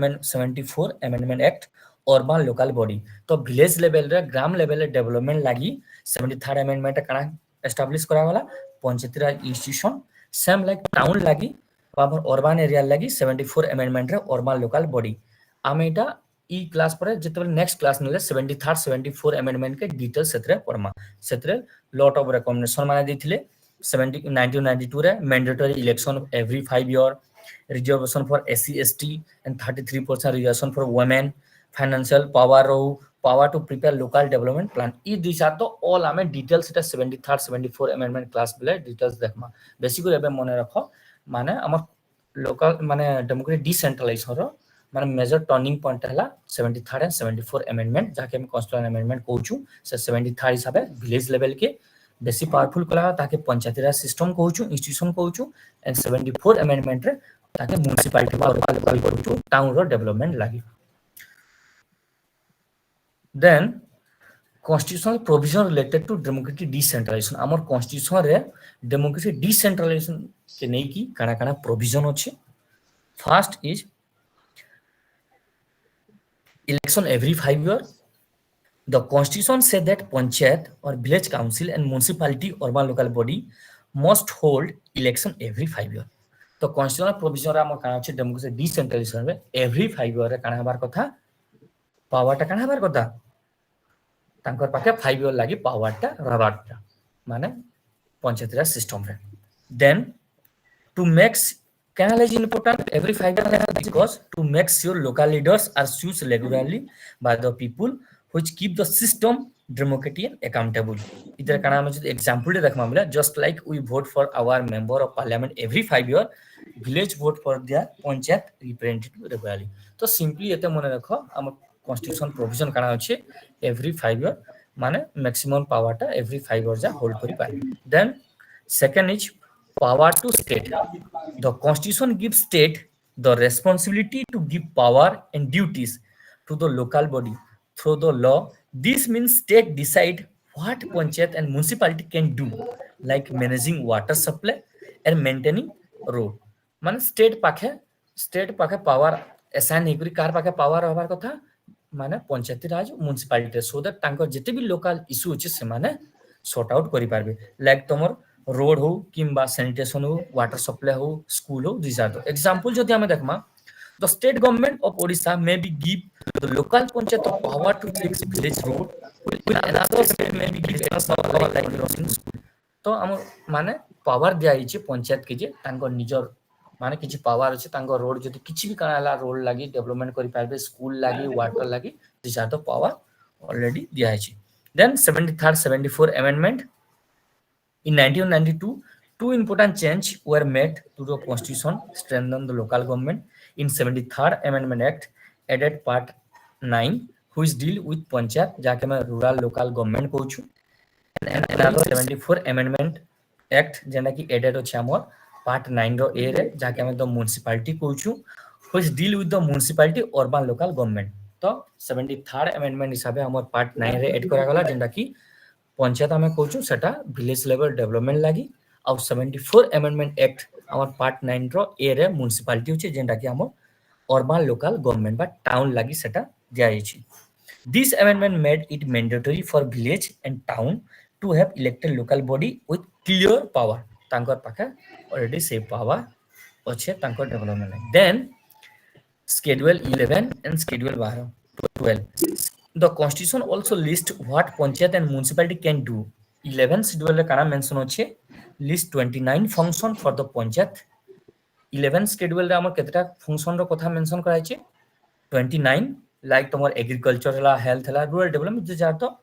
amendment act urban local body तो विलेज लेवल रे gram level रे डेवलपमेंट लागी 73rd अमेंडमेंट कना एस्टैब्लिश करा वाला पंचायती Raj institution same like town लागी अर्बन एरिया लगी 74 अमेंडमेंट रे अर्बन लोकल बॉडी आमे एटा ई क्लास पर जेतबे नेक्स्ट क्लास नेले 73rd 74 अमेंडमेंट के डिटेल सेतरे परमा सेतरे लॉट ऑफ रिकमेंडेशन माने दिथिले 1992 रे mandatory election every 5 year reservation for SC ST and 33% reservation for women financial power to prepare local development plan ई दिस आर तो ऑल आमे डिटेल्स एटा 73rd 74 अमेंडमेंट क्लास बेले डिटेल्स देखमा बेसिकली एबे मने रखो माने हमर लोकल माने डेमोक्रेटिक डिसेंट्रलाइजेशन रो माने मेजर टर्निंग पॉइंट हला 73rd एंड 74 अमेंडमेंट जाके हम कॉन्स्टिट्यूशन अमेंडमेंट कहूछु से 73rd हिसाबे विलेज लेवल के बेसी पावरफुल कला ताके पंचायती Raj system कहूछु institution कहूछु and 74 amendment रे ताके म्युनिसिपैलिटी और लोकल कहूछु टाउन रो डेवलपमेंट लागि then constitutional provision related to democratic decentralization आमर constitution रे democratic decentralization के नहीं की काना काना provision होचे first is election every 5 year the constitution said that panchayat or village council and municipality urban local body must hold election every 5 year तो constitutional provision रे आमर काना होचे democratic decentralization रे every 5 year रे काना हबार कथा पावर टा काना हबार कथा तांकर पाके 5 ईयर लागि पावरटा रबारटा माने पंचायती राज सिस्टम रे then to makes canal is important every 5 year because to make sure local leaders are choose regularly by the people which keep the system democratic and accountable इधर काना हम जो एग्जांपल देखमा मिला just like we vote for our member of parliament every 5 year village vote for their panchayat representative regularly तो simply एते मने रखो हम कॉन्स्टिट्यूशन प्रोविजन काना अछि एवरी 5 ईयर माने मैक्सिमम पावर टा एवरी 5 ईयर जा होल्ड करि पाए then second is power to state the constitution gives state the responsibility to give power and duties to the local body through the law this means state decide what panchayat and municipality can do like managing water supply and maintaining road माने state पाखे power assign हेकरी कार पाखे power हबार कथा माने पंचायती राज municipality so that तांकर जते भी लोकल इशू अछि से माने सॉर्ट आउट करि पारबे लाइक तमर रोड हो किंबा सैनिटेशन हो वाटर सप्लाई हो स्कूल हो दिस आर द एग्जांपल जदि हम देखमा the state government of Odisha may be give the local panchayat power to fix village road with another state may be give power like nursing school तो हम माने power दिया अछि पंचायत के जे तांकर निजर माने किछि पावर अछि तांको रोड जति किछि भी कानाला रोड लागि डेवलपमेंट करि पारबे स्कूल लागि वाटर लागि this are the power already दिया अछि then 73rd 74 amendment in 1992 two important change were made to the constitution strengthen the local government in 73rd amendment act added part 9 which deal with panchayat जाके मैं rural local government कहूछु and another 74 amendment act जेना कि added अछि हमर part 9 रो ए रे जाके हम द म्युनिसिपैलिटी कहूछु which deal with the municipality urban local government तो 73rd अमेंडमेंट हिसाबे हमर पार्ट 9 रे ऐड करा गला जेंदा कि पंचायत हमें कहूछु सेटा विलेज लेवल डेवलपमेंट लागि और 74 अमेंडमेंट एक्ट हमर पार्ट 9 रो ए रे म्युनिसिपैलिटी होचे जेंदा कि हमर अर्बन लोकल गवर्नमेंट बा टाउन लागि सेटा दिया अछि this amendment made it mandatory for village and town to have elected local body with clear power तांकर पाखे already say power अच्छे तांकर development then schedule 11 and schedule 12 the constitution also list what panchayat and municipality can do 11 schedule रे काना mention होचे list 29 function for the panchayat 11 schedule रे हमर केतरा function रो कथा मेंशन कराय छै 29 लाइक तमर एग्रीकल्चर हला हेल्थ हला रूरल डेवलपमेंट जे जातो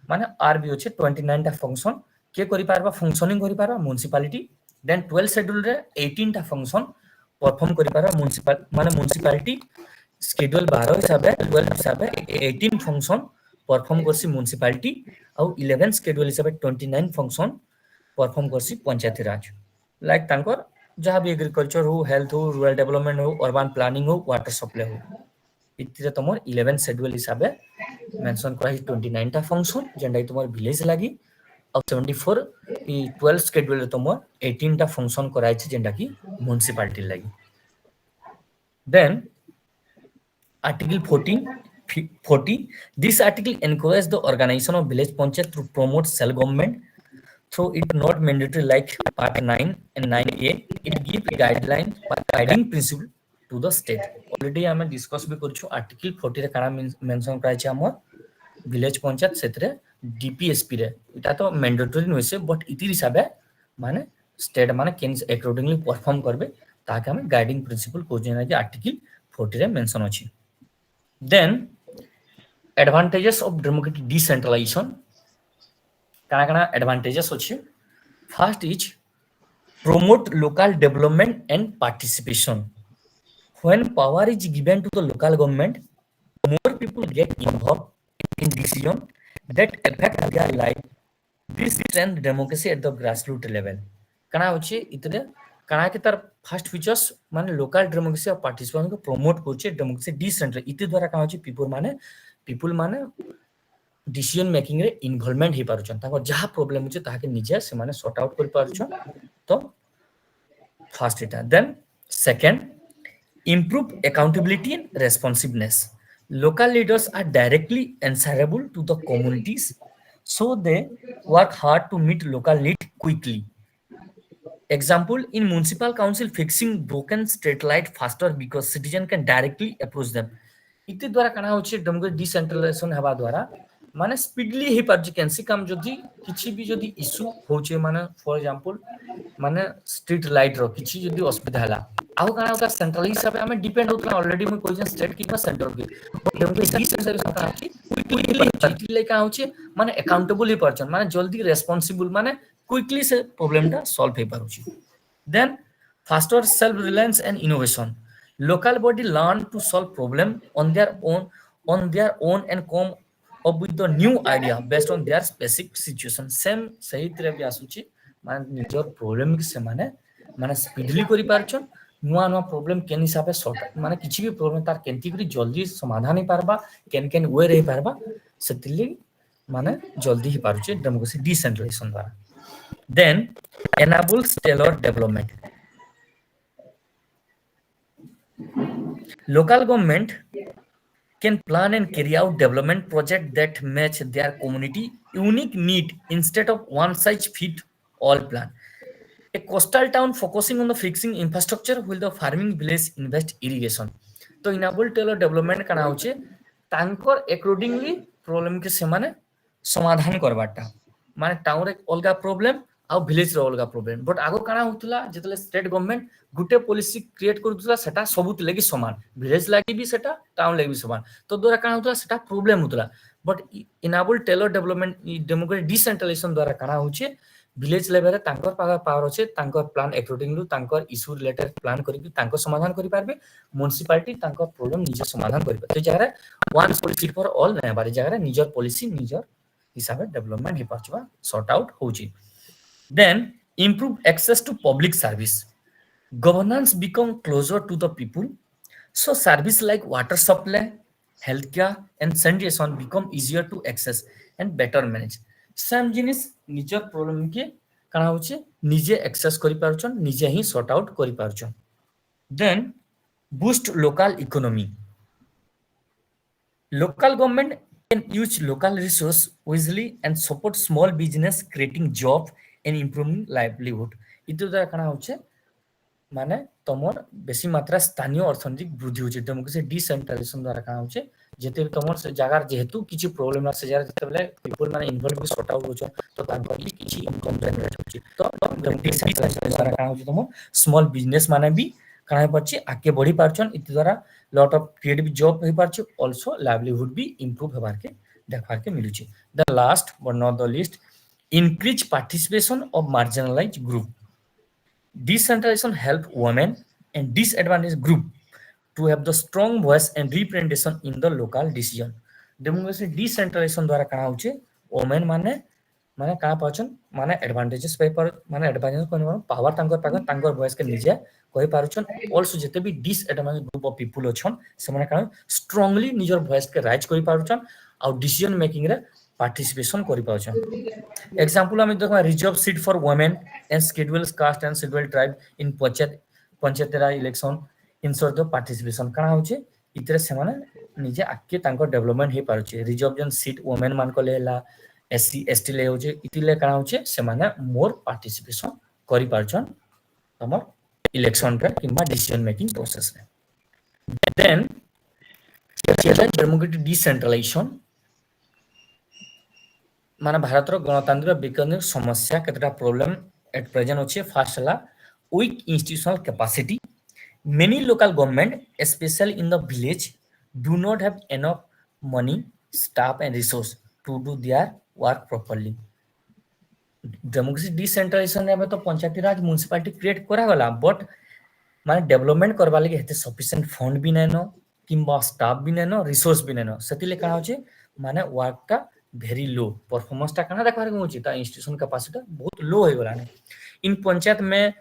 माने आर भी होचे 29 टा फंक्शन के करि पारबा फंक्शनिंग करि पारबा म्युनिसिपैलिटी देन 12 शेड्यूल रे 18 टा फंक्शन परफॉर्म करि पारबा म्युनिसिपैलिटी शेड्यूल 12 हिसाबे 12 हिसाबे 18 फंक्शन परफॉर्म करसी म्युनिसिपैलिटी और 11 शेड्यूल हिसाबे 29 फंक्शन परफॉर्म करसी पंचायती राज लाइक तांकर जहाँ भी एग्रीकल्चर हो, हेल्थ हो, रूरल डेवलपमेंट हो, अर्बन प्लानिंग हो, वाटर सप्लाई हो, इतने तुम 11 शेड्यूल हिसाब से मेंशन करा 29 टा फंक्शन जेंडा तुम विलेज लगी और 74 12 शेड्यूल तुम 18 टा फंक्शन करा जेंडा की म्युनिसिपालिटी लगी। Then Article 40, this article encourages the organization of village panchayat to promote self-government through it not mandatory like Part 9 and 9A. It gives guidelines, guiding principle to the state. Already I am discuss भी कर Article 40 रे काना mention कराई हमर village panchayat सेतरे DPSP रे इटा तो mandatory नुहे से but इति हिसाबे माने state माने केन accordingly perform करबे ताकि हमें guiding principle को जेना जे Article 40 रे mention अछि। Then advantages of democratic decentralization kana advantages अछि। First is promote local development and participation. When power is given to the local government, more people get involved in decisions that affect their life. This strengthens democracy at the grassroots level. kana होछि इतने kana के तर first features माने local democracy और participation को promote करछे democracy डिसेंट्रल इति द्वारा का होछि पीपल माने डिसीजन मेकिंग रे इन्वॉल्वमेंट हे पारुछन ताको जहा प्रॉब्लम होछि ताके निजे से माने सॉर्ट आउट कर पारुछन। तो फर्स्ट इटा then second improve accountability and responsiveness. Local leaders are directly answerable to the communities, so they work hard to meet local need quickly. Example, in municipal council fixing broken street light faster because citizen can directly approach them. इति द्वारा कना होछि democratic decentralisation हेबा द्वारा माने speedly हे पारछि कैंसी काम जदी किछि भी जदी इशू होचे माने फॉर एग्जांपल माने स्ट्रीट लाइट रो किछि जदी असुविधा हला आउ कना होता सेंट्रल हिसाब से हमें डिपेंड होतला ऑलरेडी मैं कोइ स्टेट की सेंटर के डेमोक्रेटिक डिसेंट्रलाइजेशन कना होछि क्विकली लेका होछि माने अकाउंटेबल हे परछन माने जल्दी रेस्पोंसिबल माने क्विकली से प्रॉब्लम टा सॉल्व हे पारुछि। Then faster self reliance and innovation. Local body learn to solve problem on their own and come up with the new idea based on their specific situation. Same सही तरह भी आसुची माने निजर प्रॉब्लम के से माने स्पीडली करि पारछन नुआ नुआ प्रॉब्लम केन हिसाब से सॉर्ट माने किछि भी प्रॉब्लम तार केंती करी जल्दी समाधान ही पारबा केन वे रही पारबा सेतिली माने जल्दी ही पारुची डेमोक्रेसी डिसेंट्रलाइजेशन द्वारा। Then enables stellar development. Local government can plan and carry out development projects that match their community unique need instead of one size fit all plan. A coastal town focusing on the fixing infrastructure while the farming village invest irrigation. तो enable stellar development कना होचे तांकर accordingly problem के सेमाने समाधान करबाटा माने town रे अलगा problem आ village रे अलगा प्रॉब्लम बट आगो काना होतला जेतले स्टेट गवर्नमेंट गुटे पॉलिसी क्रिएट करतला सेटा सबुत लागि समान विलेज लागि भी सेटा टाउन लागि भी समान तो द्वारा काना होतला सेटा प्रॉब्लम होतला but enable tailor development democratic decentralisation द्वारा काना होचे विलेज लेवल रे तांकर पावर होचे तांकर प्लान अकॉर्डिंगली तांकर इशू रिलेटेड प्लान करिकि तांकर समाधान करि पारबे म्युनिसिपालिटी तांकर प्रॉब्लम निजे समाधान करि पारबे तो जगह वन पॉलिसी फॉर ऑल नै बारे जगह निजर पॉलिसी निजर हिसाब से डेवलपमेंट हे पाछवा सॉर्ट आउट होची। Then improve access to public service. Governance become closer to the people, so service like water supply, healthcare and sanitation become easier to access and better manage. Same जिनिस निजर problem के काना होचे निजे access करि पारछन निजे ही sort out करि पारछन। Then boost local economy. Local government can use local resource wisely and support small business creating job and improving livelihood. इतो द्वारा काना होचे माने तमर बेसी मात्रा स्थानीय अर्थनैतिक वृद्धि होचे डेमोक्रेसी डिसेंट्रलाइजेशन द्वारा काना होचे जेते तमर से जगार जेहेतु किछि प्रॉब्लम से जगार जेतेबेले पीपल माने इन्वॉल्व सॉर्ट आउट होचे तो तांकर भी किछि इनकम जनरेट होचे तो डिसेंट्रलाइजेशन द्वारा काना होचे तमर स्मॉल बिजनेस माने भी काना परछि आके बढ़ी पारछन इतो द्वारा लॉट ऑफ क्रिएटिव जॉब हो पारछि आल्सो लाइवलीहुड भी इंप्रूव हेबार के देखबार के मिलुछि। The last but not the least increase participation of marginalized group. Decentralization help women and disadvantaged group to have the strong voice and representation in the local decision. Democracy decentralization द्वारा कना होचे women माने माने का पाचन माने advantages पे पर माने एडवांटेज कोन पावर तांकर वॉइस के निजे कहि पारुछन आल्सो जते भी डिसएडवांटेज ग्रुप ऑफ पीपल अछन से माने का स्ट्रांगली निजर वॉइस के राइज करि पारुछन आ डिसीजन मेकिंग रे पार्टिसिपेशन करि पारुछन एग्जांपल हम देखा reserve seat for women and scheduled caste and scheduled tribe in पंचायतरा इलेक्शन इंसोर द पार्टिसिपेशन काना होचे इतरे से माने निजे आके तांकर डेवलपमेंट हे पारुछे रिजर्वेशन सीट वुमेन मान को लेला एससी एसटी ले होचे इतिले काना होचे से माने मोर पार्टिसिपेशन करि पारछन हमर इलेक्शन रे किबा डिसीजन मेकिंग प्रोसेस रे देन चैलेंज डेमोक्रेटिक डिसेंट्रलाइजेशन माने भारत रो गणतांत्रिक विकेंद्रिक समस्या केतरा प्रॉब्लम एट प्रेजेंट होचे फर्स्ट हला weak institutional capacity many local government especially in the village do not have enough money staff and resource to do their work properly democracy decentralisation रे तो पंचायती राज म्युनिसिपैलिटी क्रिएट करा गला but माने development करबा लागि हेते सफिशिएंट फंड भी nano किंबा स्टाफ भी नैनो रिसोर्स भी नैनो सेतिले का होचे माने वर्क टा वेरी लो परफॉर्मेंस टा कना देखबार होची ता इंस्टीट्यूशन कैपेसिटी बहुत लो हो गला इन पंचायत में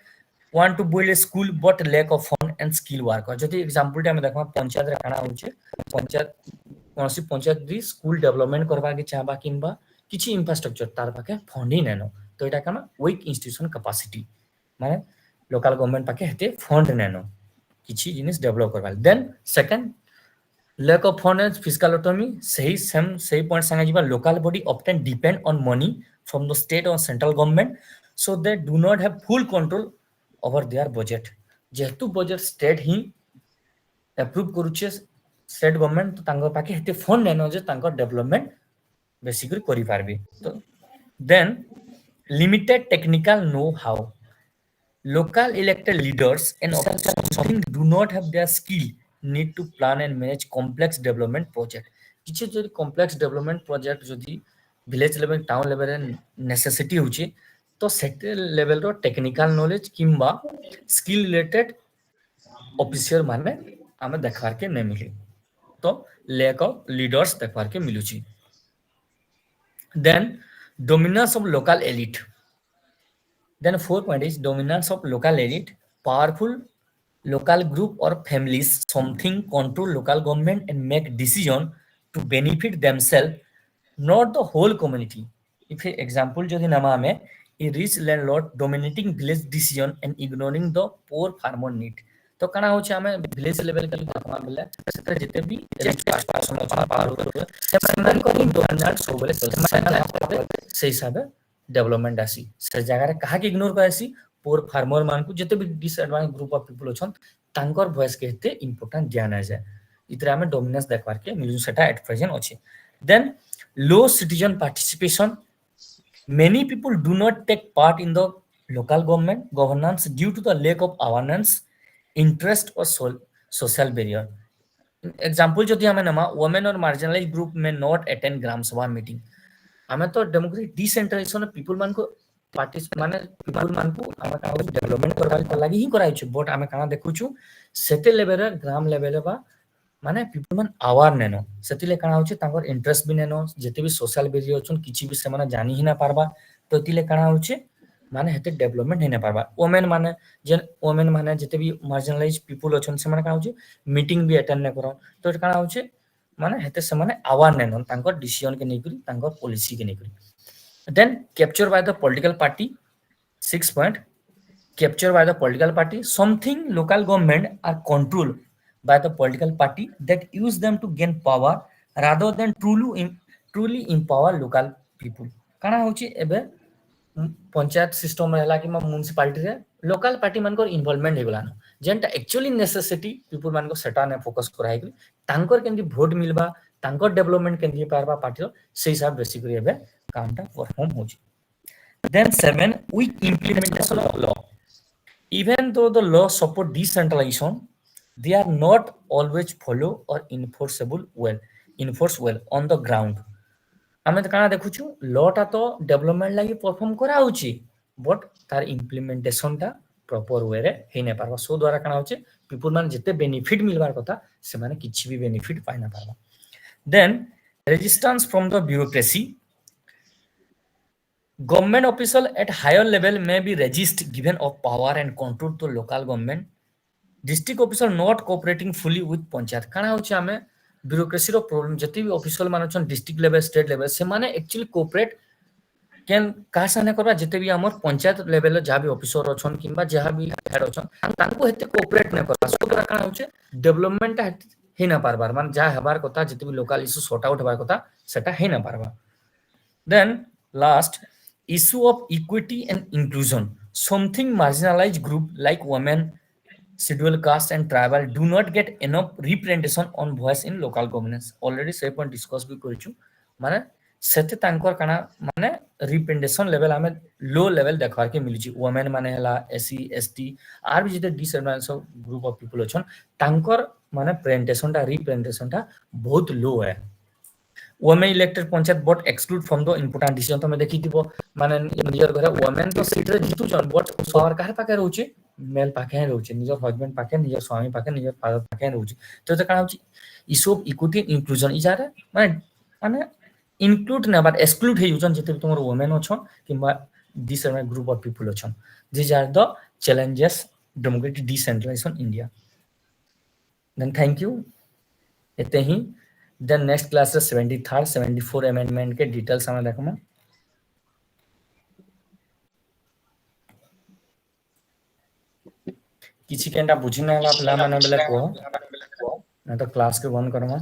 want to build a school but lack of fund and skill worker जति एग्जांपल टा में देखबा पंचायत रे काना होचे पंचायत कोनसी पंचायत दी स्कूल डेवलपमेंट करबा के चाहबा किंबा किछि इंफ्रास्ट्रक्चर तार पाके फंड ही नैनो तो एटा काना वीक इंस्टीट्यूशन कैपेसिटी माने लोकल गवर्नमेंट पाके हेते फंड नैनो किछि जिनिस डेवलप करबा then second lack of fund and fiscal autonomy सही पॉइंट संगे जीवा local body often depend on money from the state or central government so they do not have full control over their budget जेहेतु budget state ही approve करूचे state government तो तांगर पाके हेते fund nano जे तांकर development basically करि पारबे तो then limited technical know how local elected leaders and officials often do not have their skill need to plan and manage complex development project किछि जदि complex development project जदि village level town level necessity होची तो sector level रो technical knowledge किंबा skill related officer माने हमें देखबार के नै मिली तो लैक ऑफ लीडर्स देखबार के मिलुची then dominance of local elite then fourth point is dominance of local elite powerful local group or families something control local government and make decision to benefit themselves not the whole community if a example jodi nama ame a rich landlord dominating village decision and ignoring the poor farmer need तो कना होचे हमें village level के देखमा बेले सेते जते भी rich person power होते से मन को डोमिनेट सो बोले से हिसाब डेवलपमेंट आसी से जगह रे कहा के इग्नोर करसी पोर फार्मर मान को जते भी डिसएडवांटेज ग्रुप ऑफ पीपल अछन तांकर वॉइस के हेते इंपोर्टेंट ज्ञान आ जाय इतरा में डोमिनेंस देखबार के मिलु सेटा एट प्रेजेंट अछि then low citizen participation many people do not take part in the local governance due to the lack of awareness interest or social barrier example जदि हमें नमा women और marginalized group में not attend ग्राम सभा meeting हमें तो democratic decentralisation people मान को पार्टिसिपेट माने पीपल मान को हमें का डेवलपमेंट करबा लागि ही कराइ छु बट हमें काना देखुछु सेते लेवल रे ग्राम लेवल बा माने पीपल मान आवार नेनो सेतिले काना होछि तांकर इंटरेस्ट भी नेनो जेते भी सोशल बेरियर छन किछि भी से माने जानि ही ना पारबा तो तिले काना होछि माने हेते डेवलपमेंट हे ना पारबा वुमेन माने जेते भी मार्जिनलाइज पीपल छन से माने काना होछि मीटिंग भी अटेंड न करो तो काना होछि माने हेते से माने आवार नेनो तांकर डिसीजन के नै करी तांकर पॉलिसी के नै करी then capture by the political party 6 point captured by the political party something local government are controlled by the political party that use them to gain power rather than truly empower local people काना होची एबे panchayat system रहला कि municipality रे local party मान को involvement हेगला न जेंटा actually necessity people मान को सेटा ने फोकस कराइ कि तांकर केंदी वोट मिलबा तांकर डेवलपमेंट केंदी पारबा पार्टी से हिसाब बेसिकली एबे कामटा परफॉर्म होची then 7 weak implementation of law even though the law support decentralization they are not always follow or enforced well on the ground हमें तो काना देखुछु लॉ टा तो डेवलपमेंट लागि परफॉर्म करा होची बट तार इंप्लीमेंटेशन टा प्रॉपर वे रे हे नै पारबा सो द्वारा काना होचे पीपल मान जते बेनिफिट मिलबार कथा से माने किछि भी बेनिफिट पाइ ना पारबा then resistance from the bureaucracy Government official at higher level may be resist given of power and control to local government. District official not cooperating fully with panchayat काना होची आमे ब्यूरोक्रेसी रो प्रॉब्लम जति भी ऑफिशियल मान छन डिस्ट्रिक्ट लेवल स्टेट लेवल से माने actually cooperate can का साने करबा जते भी हमर पंचायत लेवल जहा भी ऑफिसर अछन किबा जहा भी हेड अछन तांको हेते कोऑपरेट न करबा सो द्वारा काना होचे डेवलपमेंट हे ना पारबार मान जहा हेबार कथा जते भी लोकल इशू सॉर्ट आउट हेबार कथा सेटा हे ना पारबा then last issue of equity and inclusion something marginalized group like women scheduled caste and tribal do not get enough representation on voice in local governance already से point discuss भी करिछु माने सेते तांकर काना माने रिप्रेजेंटेशन लेवल हमें low level देखबार के मिलिछि women माने हला एससी एसटी आर भी जते डिसएडवांटेज ग्रुप ऑफ पीपल अछन तांकर माने रिप्रेजेंटेशन ता बहुत लो है women elected panchayat but exclude from the important decision तो मैं देखि दिबो माने नियर घरे वुमेन तो सीट रे जितु जन बट पावर काहे पाके रहउची मेल पाके रहउची नियर हस्बैंड पाके नियर स्वामी पाके नियर फादर पाके रहउची तो काना होची इशू ऑफ इक्विटी इंक्लूजन इजारे माने माने इंक्लूड ना बट एक्सक्लूड हे यूजन जते तुमर वुमेन अछन किबा this are group of people अछन these are the challenges democratic decentralization India then thank you एते ही देन नेक्स्ट क्लास रे 73 74 अमेंडमेंट के डिटेल्स हम देखम किछि केनटा बुझिना हला पिला माने बेले को ना तो क्लास के बंद करम